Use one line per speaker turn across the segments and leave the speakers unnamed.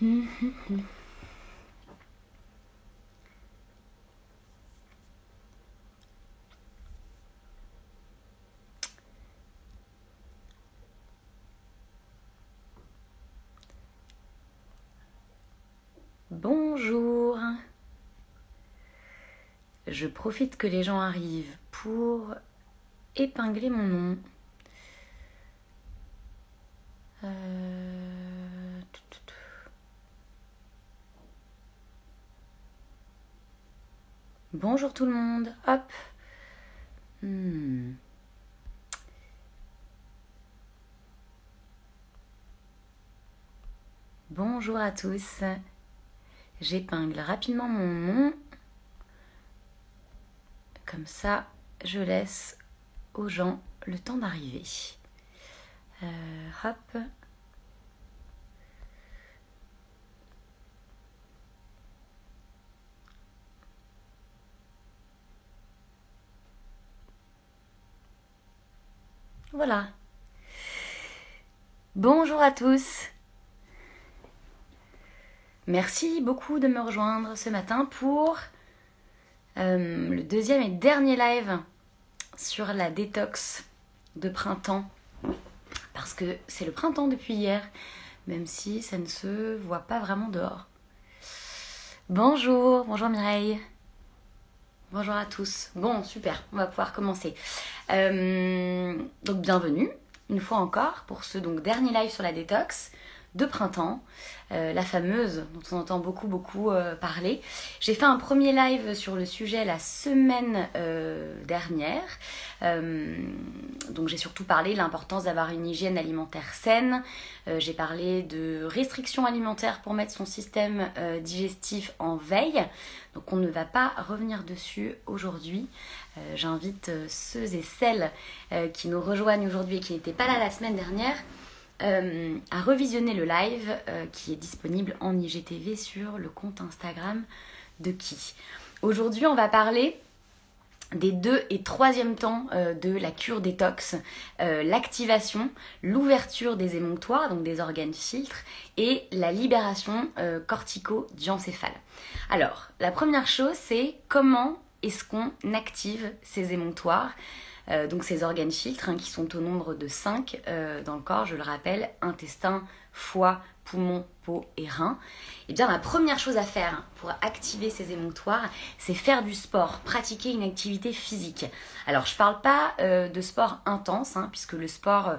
Bonjour. Je profite que les gens arrivent pour épingler mon nom. Bonjour tout le monde. Hop. Bonjour à tous. J'épingle rapidement mon nom. Comme ça, je laisse aux gens le temps d'arriver. Hop. Voilà. Bonjour à tous. Merci beaucoup de me rejoindre ce matin pour le deuxième et dernier live sur la détox de printemps. Parce que c'est le printemps depuis hier, même si ça ne se voit pas vraiment dehors. Bonjour Mireille. Bonjour à tous. Bon, super, on va pouvoir commencer. Donc bienvenue, une fois encore, pour ce dernier live sur la détox de printemps, la fameuse dont on entend beaucoup parler. J'ai fait un premier live sur le sujet la semaine dernière. Donc j'ai surtout parlé de l'importance d'avoir une hygiène alimentaire saine. J'ai parlé de restrictions alimentaires pour mettre son système digestif en veille. Donc on ne va pas revenir dessus aujourd'hui. J'invite ceux et celles qui nous rejoignent aujourd'hui et qui n'étaient pas là la semaine dernière à revisionner le live qui est disponible en IGTV sur le compte Instagram de Qui. Aujourd'hui, on va parler des 2 et 3e temps de la cure détox, l'activation, l'ouverture des émonctoires, donc des organes filtres, et la libération cortico-diencéphale. Alors, la première chose, c'est comment est-ce qu'on active ces émonctoires, donc ces organes filtres qui sont au nombre de 5 dans le corps, je le rappelle, intestin, foie, poumon, peau et rein. Et bien la première chose à faire pour activer ces émonctoires, c'est faire du sport, pratiquer une activité physique. Alors je parle pas de sport intense, puisque le sport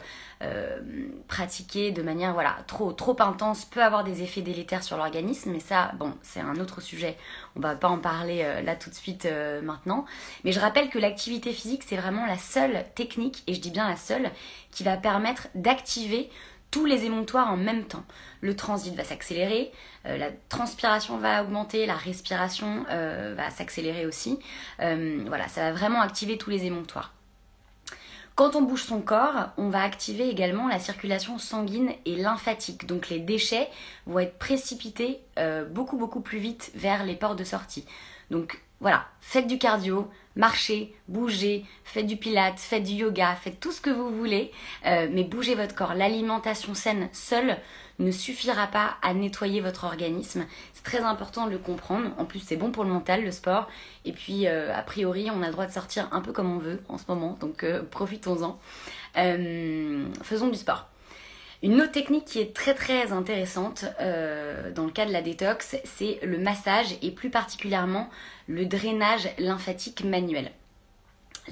pratiqué de manière trop intense peut avoir des effets délétères sur l'organisme, mais ça, bon, c'est un autre sujet, on va pas en parler là tout de suite maintenant. Mais je rappelle que l'activité physique, c'est vraiment la seule technique, et je dis bien la seule, qui va permettre d'activer tous les émonctoires en même temps. Le transit va s'accélérer, la transpiration va augmenter, la respiration va s'accélérer aussi. Voilà, ça va vraiment activer tous les émonctoires. Quand on bouge son corps, on va activer également la circulation sanguine et lymphatique. Donc les déchets vont être précipités beaucoup plus vite vers les portes de sortie. Donc voilà, faites du cardio, marchez, bougez, faites du pilates, faites du yoga, faites tout ce que vous voulez, mais bougez votre corps. L'alimentation saine seule ne suffira pas à nettoyer votre organisme. C'est très important de le comprendre. En plus, c'est bon pour le mental, le sport. Et puis, a priori, on a le droit de sortir un peu comme on veut en ce moment, donc profitons-en. Faisons du sport. Une autre technique qui est très intéressante dans le cas de la détox, c'est le massage et plus particulièrement le drainage lymphatique manuel.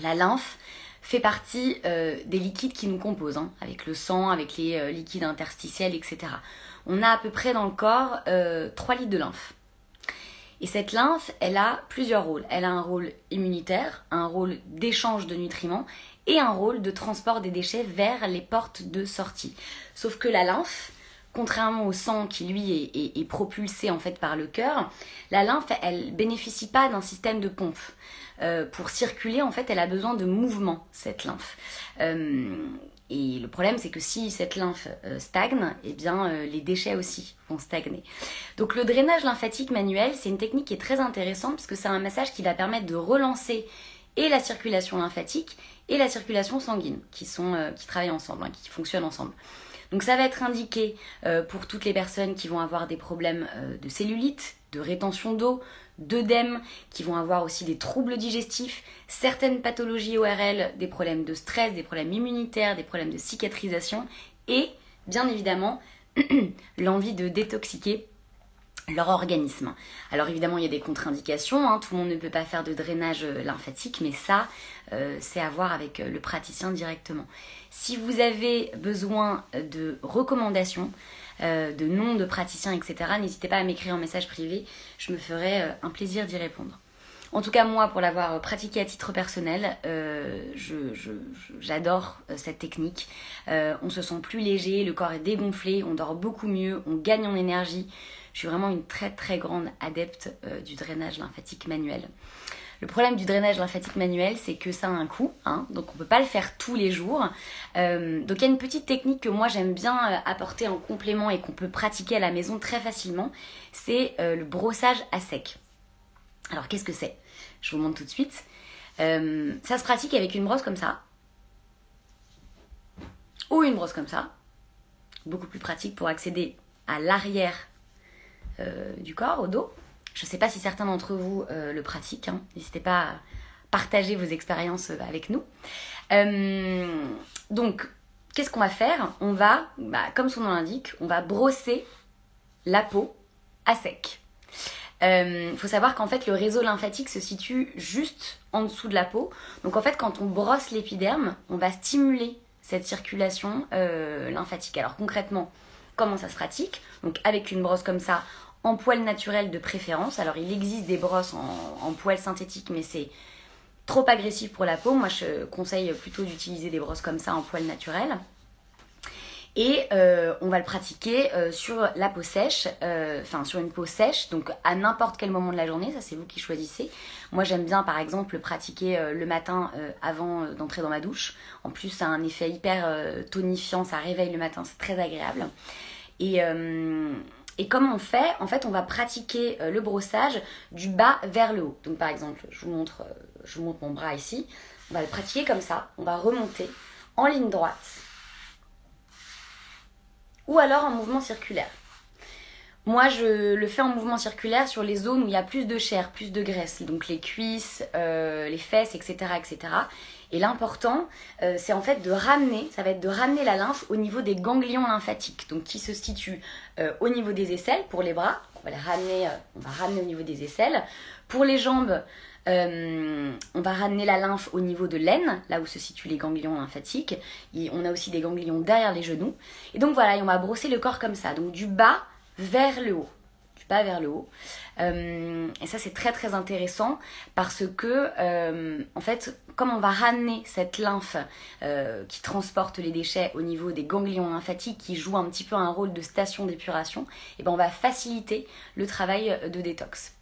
La lymphe fait partie des liquides qui nous composent, avec le sang, avec les liquides interstitiels, etc. On a à peu près dans le corps 3 litres de lymphe. Et cette lymphe, elle a plusieurs rôles. Elle a un rôle immunitaire, un rôle d'échange de nutriments et un rôle de transport des déchets vers les portes de sortie. Sauf que la lymphe, contrairement au sang qui lui est propulsé en fait par le cœur, la lymphe, elle bénéficie pas d'un système de pompe. Pour circuler, en fait, elle a besoin de mouvement, cette lymphe. Et le problème, c'est que si cette lymphe stagne, eh bien, les déchets aussi vont stagner. Donc le drainage lymphatique manuel, c'est une technique qui est très intéressante parce que c'est un massage qui va permettre de relancer et la circulation lymphatique et la circulation sanguine qui travaillent ensemble, qui fonctionnent ensemble. Donc ça va être indiqué pour toutes les personnes qui vont avoir des problèmes de cellulite, de rétention d'eau, d'œdème, qui vont avoir aussi des troubles digestifs, certaines pathologies ORL, des problèmes de stress, des problèmes immunitaires, des problèmes de cicatrisation et bien évidemment l'envie de détoxiquer leur organisme. Alors évidemment il y a des contre-indications, hein, tout le monde ne peut pas faire de drainage lymphatique, mais ça c'est à voir avec le praticien directement. Si vous avez besoin de recommandations, de noms de praticiens, etc., n'hésitez pas à m'écrire en message privé, je me ferai un plaisir d'y répondre. En tout cas, moi, pour l'avoir pratiqué à titre personnel, j'adore cette technique. On se sent plus léger, le corps est dégonflé, on dort beaucoup mieux, on gagne en énergie. Je suis vraiment une très très grande adepte du drainage lymphatique manuel. Le problème du drainage lymphatique manuel, c'est que ça a un coût, hein, donc on ne peut pas le faire tous les jours. Donc il y a une petite technique que moi j'aime bien apporter en complément et qu'on peut pratiquer à la maison très facilement, c'est le brossage à sec. Alors qu'est-ce que c'est? Je vous montre tout de suite. Ça se pratique avec une brosse comme ça, ou une brosse comme ça, beaucoup plus pratique pour accéder à l'arrière du corps, au dos. Je ne sais pas si certains d'entre vous le pratiquent, hein. N'hésitez pas à partager vos expériences avec nous. Donc, qu'est-ce qu'on va faire? On va, comme son nom l'indique, on va brosser la peau à sec. Faut savoir qu'en fait, le réseau lymphatique se situe juste en dessous de la peau. Donc en fait, quand on brosse l'épiderme, on va stimuler cette circulation lymphatique. Alors concrètement, comment ça se pratique? Donc avec une brosse comme ça, en poil naturel de préférence. Alors il existe des brosses en poil synthétique, mais c'est trop agressif pour la peau. Moi je conseille plutôt d'utiliser des brosses comme ça en poil naturel. Et on va le pratiquer sur la peau sèche, sur une peau sèche, donc à n'importe quel moment de la journée, ça c'est vous qui choisissez. Moi j'aime bien par exemple le pratiquer le matin avant d'entrer dans ma douche. En plus ça a un effet hyper tonifiant, ça réveille le matin, c'est très agréable. Et comment on fait? En fait, on va pratiquer le brossage du bas vers le haut. Donc par exemple, je vous montre mon bras ici. On va le pratiquer comme ça. On va remonter en ligne droite. Ou alors en mouvement circulaire. Moi, je le fais en mouvement circulaire sur les zones où il y a plus de chair, plus de graisse. Donc les cuisses, les fesses, etc. etc. Et l'important, c'est en fait de ramener la lymphe au niveau des ganglions lymphatiques, donc qui se situent au niveau des aisselles pour les bras. On va ramener au niveau des aisselles. Pour les jambes, on va ramener la lymphe au niveau de l'aine, là où se situent les ganglions lymphatiques. Et on a aussi des ganglions derrière les genoux. Et donc voilà, et on va brosser le corps comme ça, donc du bas vers le haut. Pas vers le haut. Et ça c'est très très intéressant parce que en fait comme on va ramener cette lymphe qui transporte les déchets au niveau des ganglions lymphatiques qui jouent un petit peu un rôle de station d'épuration, et ben on va faciliter le travail de détox.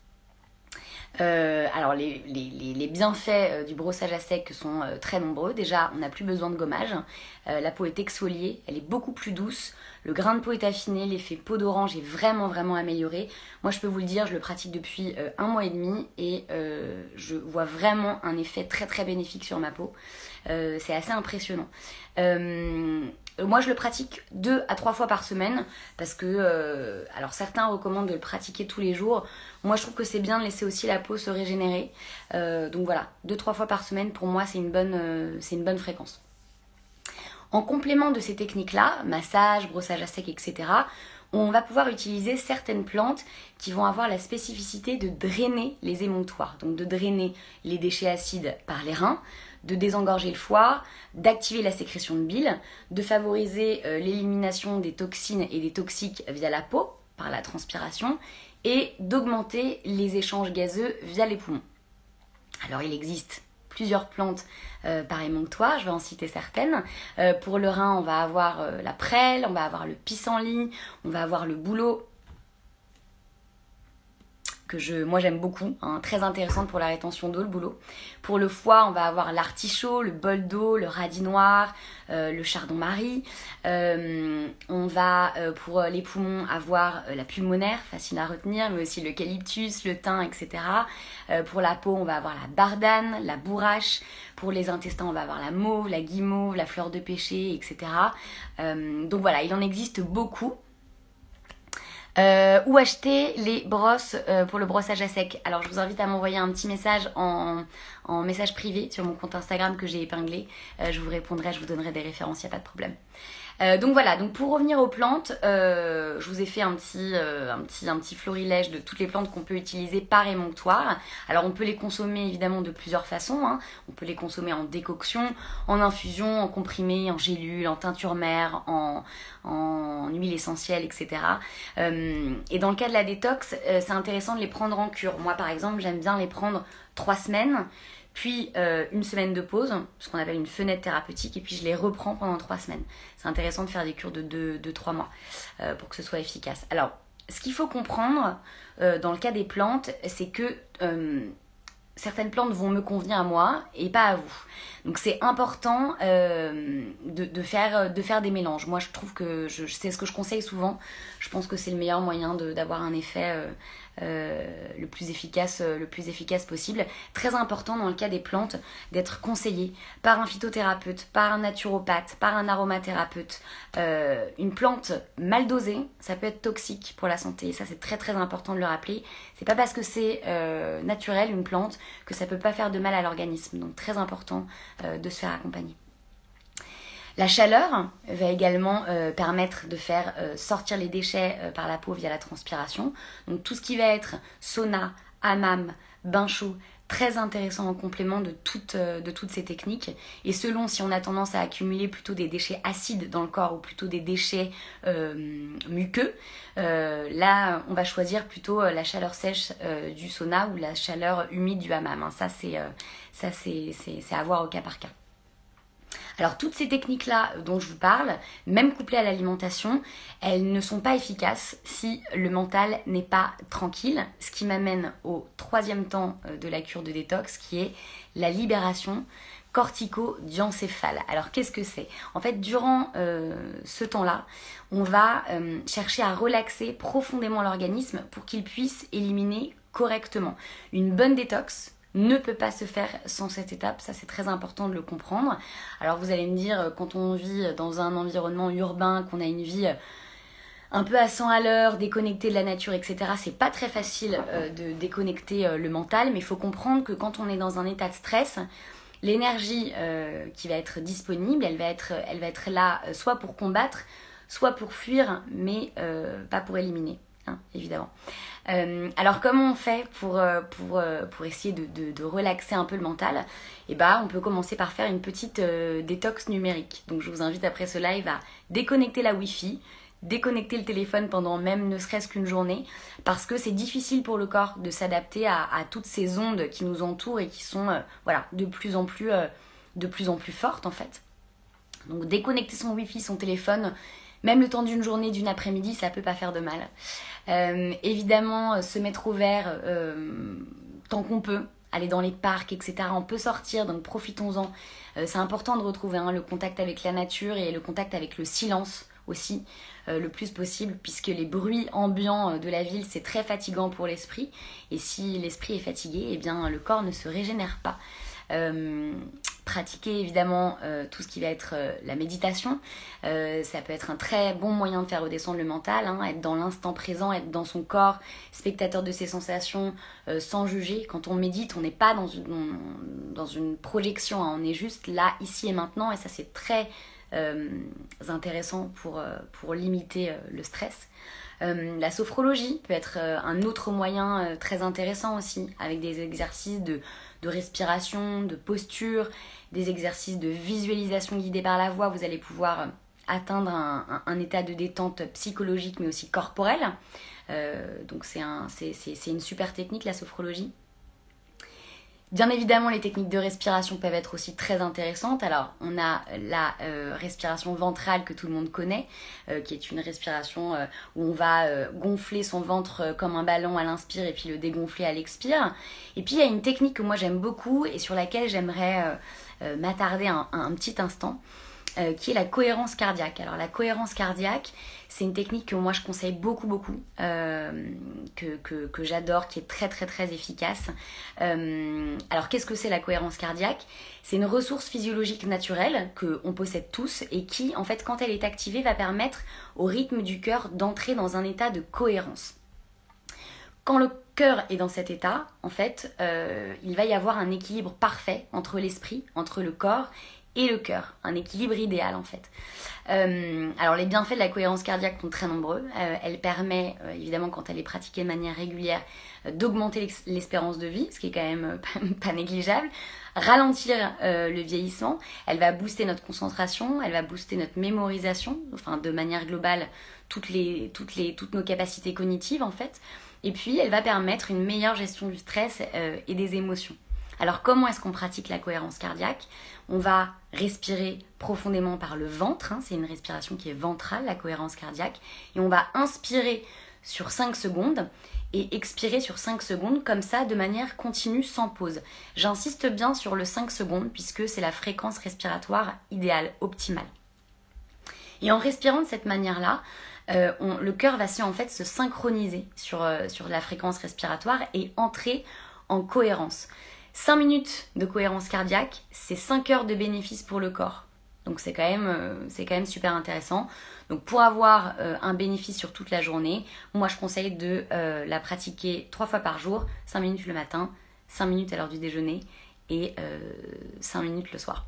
Alors les bienfaits du brossage à sec sont très nombreux. Déjà, on n'a plus besoin de gommage. La peau est exfoliée, elle est beaucoup plus douce. Le grain de peau est affiné, l'effet peau d'orange est vraiment vraiment amélioré. Moi, je peux vous le dire, je le pratique depuis 1 mois et demi et je vois vraiment un effet très très bénéfique sur ma peau. C'est assez impressionnant. Moi je le pratique 2 à 3 fois par semaine parce que alors certains recommandent de le pratiquer tous les jours. Moi je trouve que c'est bien de laisser aussi la peau se régénérer. Donc voilà, 2-3 fois par semaine pour moi c'est une bonne fréquence. En complément de ces techniques-là, massage, brossage à sec, etc., on va pouvoir utiliser certaines plantes qui vont avoir la spécificité de drainer les émonctoires, donc de drainer les déchets acides par les reins, de désengorger le foie, d'activer la sécrétion de bile, de favoriser l'élimination des toxines et des toxiques via la peau, par la transpiration, et d'augmenter les échanges gazeux via les poumons. Alors il existe plusieurs plantes par émonctoire, je vais en citer certaines. Pour le rein, on va avoir la prêle, on va avoir le pissenlit, on va avoir le bouleau moi j'aime beaucoup, hein, très intéressante pour la rétention d'eau, le bouleau. Pour le foie, on va avoir l'artichaut, le bol d'eau, le radis noir, le chardon-marie. On va pour les poumons avoir la pulmonaire, facile à retenir, mais aussi l'eucalyptus, le thym, etc. Pour la peau, on va avoir la bardane, la bourrache. Pour les intestins, on va avoir la mauve, la guimauve, la fleur de pêcher, etc. Donc voilà, il en existe beaucoup. Où acheter les brosses pour le brossage à sec. Alors je vous invite à m'envoyer un petit message en message privé sur mon compte Instagram que j'ai épinglé. Je vous répondrai, je vous donnerai des références, il n'y a pas de problème. Donc voilà, donc pour revenir aux plantes, je vous ai fait un petit florilège de toutes les plantes qu'on peut utiliser par émonctoire. Alors on peut les consommer évidemment de plusieurs façons, hein. On peut les consommer en décoction, en infusion, en comprimé, en gélule, en teinture mère, en huile essentielle, etc. Et dans le cas de la détox, c'est intéressant de les prendre en cure. Moi par exemple, j'aime bien les prendre 3 semaines. Puis une semaine de pause, ce qu'on appelle une fenêtre thérapeutique, et puis je les reprends pendant 3 semaines. C'est intéressant de faire des cures de 3 mois pour que ce soit efficace. Alors, ce qu'il faut comprendre dans le cas des plantes, c'est que certaines plantes vont me convenir à moi et pas à vous. Donc c'est important de faire des mélanges. Moi je trouve que c'est ce que je conseille souvent. Je pense que c'est le meilleur moyen d'avoir un effet le plus efficace possible. Très important dans le cas des plantes d'être conseillé par un phytothérapeute, par un naturopathe, par un aromathérapeute. Une plante mal dosée, ça peut être toxique pour la santé. Ça c'est très très important de le rappeler. C'est pas parce que c'est naturel une plante que ça peut pas faire de mal à l'organisme. Donc très important de se faire accompagner. La chaleur va également permettre de faire sortir les déchets par la peau via la transpiration. Donc tout ce qui va être sauna, hammam, bain chaud, très intéressant en complément de toutes ces techniques. Et selon si on a tendance à accumuler plutôt des déchets acides dans le corps ou plutôt des déchets muqueux, là on va choisir plutôt la chaleur sèche du sauna ou la chaleur humide du hammam. Hein. Ça c'est à voir au cas par cas. Alors toutes ces techniques-là dont je vous parle, même couplées à l'alimentation, elles ne sont pas efficaces si le mental n'est pas tranquille, ce qui m'amène au 3e temps de la cure de détox qui est la libération cortico-diencéphale. Alors qu'est-ce que c'est ? En fait, durant ce temps-là, on va chercher à relaxer profondément l'organisme pour qu'il puisse éliminer correctement. Une bonne détox ne peut pas se faire sans cette étape, ça c'est très important de le comprendre. Alors vous allez me dire, quand on vit dans un environnement urbain, qu'on a une vie un peu à 100 à l'heure, déconnecté de la nature, etc., c'est pas très facile de déconnecter le mental, mais il faut comprendre que quand on est dans un état de stress, l'énergie qui va être disponible, elle va être là soit pour combattre, soit pour fuir, mais pas pour éliminer, hein, évidemment. Alors comment on fait pour essayer de relaxer un peu le mental ? On peut commencer par faire une petite détox numérique. Donc je vous invite après ce live à déconnecter la Wi-Fi, déconnecter le téléphone pendant même ne serait-ce qu'une journée, parce que c'est difficile pour le corps de s'adapter à toutes ces ondes qui nous entourent et qui sont de plus en plus fortes en fait. Donc déconnecter son Wi-Fi, son téléphone, même le temps d'une journée, d'une après-midi, ça peut pas faire de mal. Évidemment, se mettre au vert tant qu'on peut, aller dans les parcs, etc. On peut sortir, donc profitons-en. C'est important de retrouver le contact avec la nature et le contact avec le silence aussi, le plus possible, puisque les bruits ambiants de la ville, c'est très fatigant pour l'esprit. Et si l'esprit est fatigué, eh bien, le corps ne se régénère pas. Pratiquer évidemment tout ce qui va être la méditation, ça peut être un très bon moyen de faire redescendre le mental, hein, être dans l'instant présent, être dans son corps, spectateur de ses sensations, sans juger. Quand on médite, on n'est pas dans une projection, hein, on est juste là, ici et maintenant, et ça c'est très intéressant pour limiter le stress. La sophrologie peut être un autre moyen très intéressant aussi, avec des exercices de respiration, de posture, des exercices de visualisation guidée par la voix. Vous allez pouvoir atteindre un état de détente psychologique mais aussi corporelle. Donc c'est une super technique, la sophrologie. Bien évidemment, les techniques de respiration peuvent être aussi très intéressantes. Alors, on a la respiration ventrale que tout le monde connaît, qui est une respiration où on va gonfler son ventre comme un ballon à l'inspire et puis le dégonfler à l'expire. Et puis, il y a une technique que moi j'aime beaucoup et sur laquelle j'aimerais m'attarder un petit instant, qui est la cohérence cardiaque. Alors, la cohérence cardiaque, c'est une technique que moi je conseille beaucoup, que j'adore, qui est très efficace. Alors qu'est-ce que c'est la cohérence cardiaque? C'est une ressource physiologique naturelle qu'on possède tous et qui, en fait, quand elle est activée, va permettre au rythme du cœur d'entrer dans un état de cohérence. Quand le cœur est dans cet état, en fait, il va y avoir un équilibre parfait entre l'esprit, entre le corps et le cœur, un équilibre idéal en fait. Alors les bienfaits de la cohérence cardiaque sont très nombreux. Elle permet, évidemment quand elle est pratiquée de manière régulière, d'augmenter l'espérance de vie, ce qui est quand même pas négligeable, ralentir le vieillissement, elle va booster notre concentration, elle va booster notre mémorisation, enfin de manière globale toutes nos capacités cognitives en fait, et puis elle va permettre une meilleure gestion du stress et des émotions. Alors comment est-ce qu'on pratique la cohérence cardiaque? On va respirer profondément par le ventre, c'est une respiration qui est ventrale, la cohérence cardiaque, et on va inspirer sur 5 secondes et expirer sur 5 secondes, comme ça de manière continue sans pause. J'insiste bien sur le 5 secondes puisque c'est la fréquence respiratoire idéale, optimale. Et en respirant de cette manière-là, le cœur va en fait se synchroniser sur la fréquence respiratoire et entrer en cohérence. 5 minutes de cohérence cardiaque, c'est 5 heures de bénéfice pour le corps. Donc c'est quand même super intéressant. Donc pour avoir un bénéfice sur toute la journée, moi je conseille de la pratiquer 3 fois par jour, 5 minutes le matin, 5 minutes à l'heure du déjeuner et 5 minutes le soir.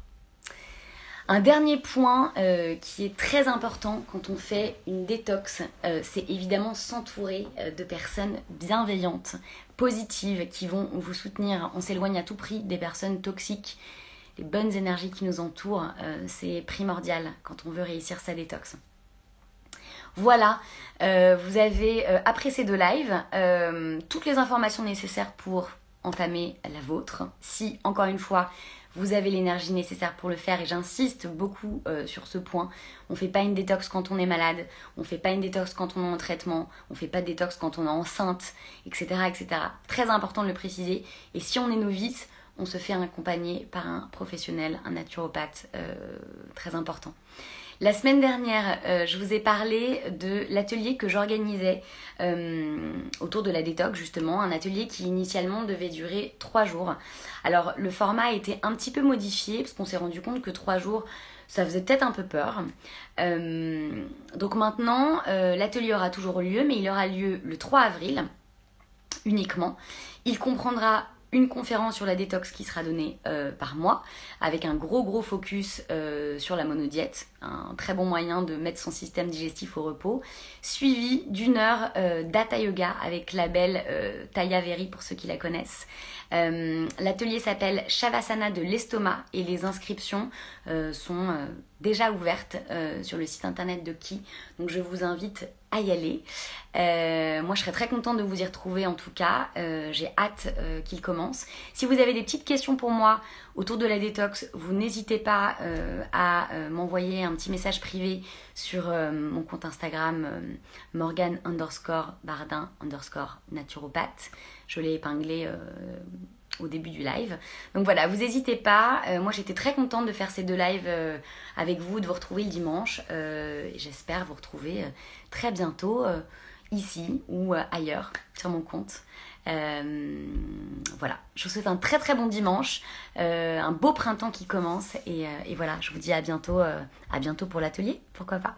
Un dernier point qui est très important quand on fait une détox, c'est évidemment s'entourer de personnes bienveillantes, positives, qui vont vous soutenir. On s'éloigne à tout prix des personnes toxiques. Les bonnes énergies qui nous entourent, c'est primordial quand on veut réussir sa détox. Voilà, vous avez, après ces 2 lives, toutes les informations nécessaires pour entamer la vôtre. Si, encore une fois, vous avez l'énergie nécessaire pour le faire, et j'insiste beaucoup sur ce point. On ne fait pas une détox quand on est malade, on ne fait pas une détox quand on est en traitement, on ne fait pas de détox quand on est enceinte, etc., etc. Très important de le préciser. Et si on est novice, on se fait accompagner par un professionnel, un naturopathe, très important. La semaine dernière, je vous ai parlé de l'atelier que j'organisais autour de la détox, justement, un atelier qui initialement devait durer 3 jours. Alors le format a été un petit peu modifié parce qu'on s'est rendu compte que 3 jours, ça faisait peut-être un peu peur. Donc maintenant, l'atelier aura toujours lieu, mais il aura lieu le 3 avril uniquement. Il comprendra une conférence sur la détox qui sera donnée par mois, avec un gros focus sur la monodiète, un très bon moyen de mettre son système digestif au repos, suivi d'1 heure d'Hatha Yoga avec la belle Taya Veri pour ceux qui la connaissent. L'atelier s'appelle Shavasana de l'estomac et les inscriptions sont déjà ouvertes sur le site internet de Ki, donc je vous invite à y aller. Moi je serais très contente de vous y retrouver en tout cas, j'ai hâte qu'il commence. Si vous avez des petites questions pour moi autour de la détox, vous n'hésitez pas à m'envoyer un petit message privé sur mon compte Instagram Morgane_Bardin_naturopathe. Je l'ai épinglé au début du live. Donc voilà, vous n'hésitez pas. Moi j'étais très contente de faire ces 2 lives avec vous, de vous retrouver le dimanche. J'espère vous retrouver très bientôt ici ou ailleurs sur mon compte. Voilà, je vous souhaite un très bon dimanche, un beau printemps qui commence et voilà, je vous dis à bientôt pour l'atelier, pourquoi pas.